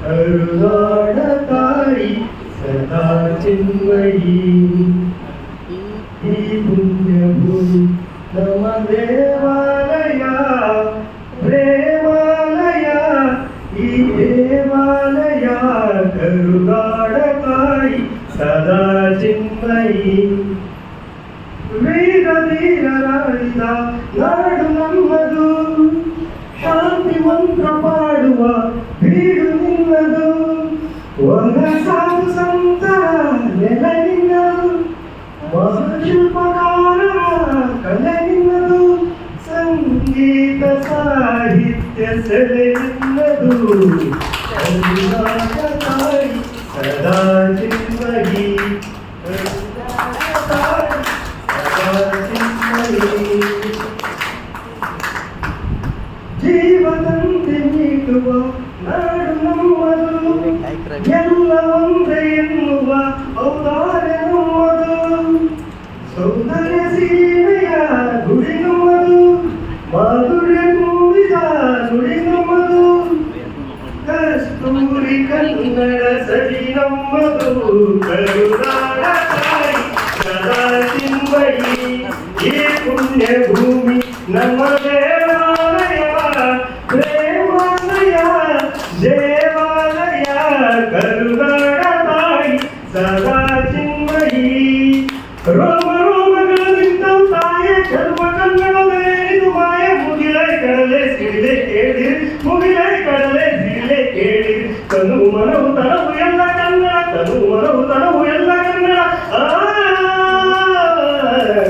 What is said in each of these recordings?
ಕರುನಾಡ ತಾಯಿ ಸದಾ ಚಿನ್ಮಯಿ. ಈ ಪುಣ್ಯ ಭೂಮಿ ನಮ್ಮ ದೇವಾಲಯ, ಪ್ರೇಮಾಲಯ. ಈ ದೇವಾಲಯ ಕರುನಾಡ ತಾಯಿ ಸದಾ ಚಿನ್ಮಯಿ. ವೀರ ಧೀರರಾಡಿದ ನಾಡು ನಮ್ಮದು, ಶಾಂತಿ ಮಂತ್ರ ಪಾಡುವ ಬೀಡು ನಿನ್ನದು. ಸಾಧು ಸಂತರ ನೆಲ ನಿನ್ನದು, ಮಹಾಶಿಲ್ಪಕಾರರ ಕಲೆ ನಿನ್ನದು. ಸಂಗೀತ ಸಾಹಿತ್ಯ ಸೆಲೆ ನಿನ್ನದು. ಕರುನಾಡ ತಾಯಿ ಸದಾ ಚಿನ್ಮಯಿ. ಜೀವದಂತೆ ನೀಡುವ ನಾಡು ನಮ್ಮದು, ಎಲ್ಲ ಒಂದೇ ಎನ್ನುವ ಔದಾರ್ಯ ನಮ್ಮದು. ಸೌಂದರ್ಯ ಸೀಮೆಯ ಗುಡಿ ನಮ್ಮದು, ಮಾಧುರ್ಯ ತುಂಬಿದ ನುಡಿ ನಮ್ಮದು. ಕಸ್ತೂರಿ ಕನ್ನಡ ಸಡಿ ನಮ್ಮದು. ಕರುನಾಡ ತಾಯಿ ಸದಾ ಚಿನ್ಮಯಿ. ಈ ಪುಣ್ಯ ಭೂಮಿ ನಮ್ಮ ದೇವಾಲಯ, ಪ್ರೇಮಾಲಯ ದೇವಾಲಯ. ಕರುನಾಡ ತಾಯಿ ಸದಾ ಚಿನ್ಮಯಿ. ರೋಮ ರೋಮಗಳಿಂದ ತಾಯ ಚರ್ಮ ಕನ್ನಡವೇನು ಮಾಯ. ಮುಗಿಲೆ ಕಡಲೆ ಸಿಡಿಲೆ ಕೇಳಿರಿ, ಮುಗಿಲೆ ಕಡಲೆ ಸಿಡಿಲೆ ಕೇಳಿರಿ. ತನು ಮನವು ತನವು ಎಲ್ಲ ಕನ್ನಡ, ತನು ಮನವು ತನವು ಎಲ್ಲ ಕನ್ನಡ.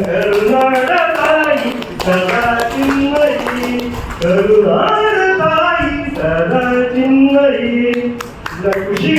ಕರುನಾಡ ತಾಯಿ ಸದಾ ಚಿನ್ಮಯಿ. ಕರುನಾಡ ತಾಯಿ ಸದಾ ಚಿನ್ಮಯಿ. ಖುಷಿ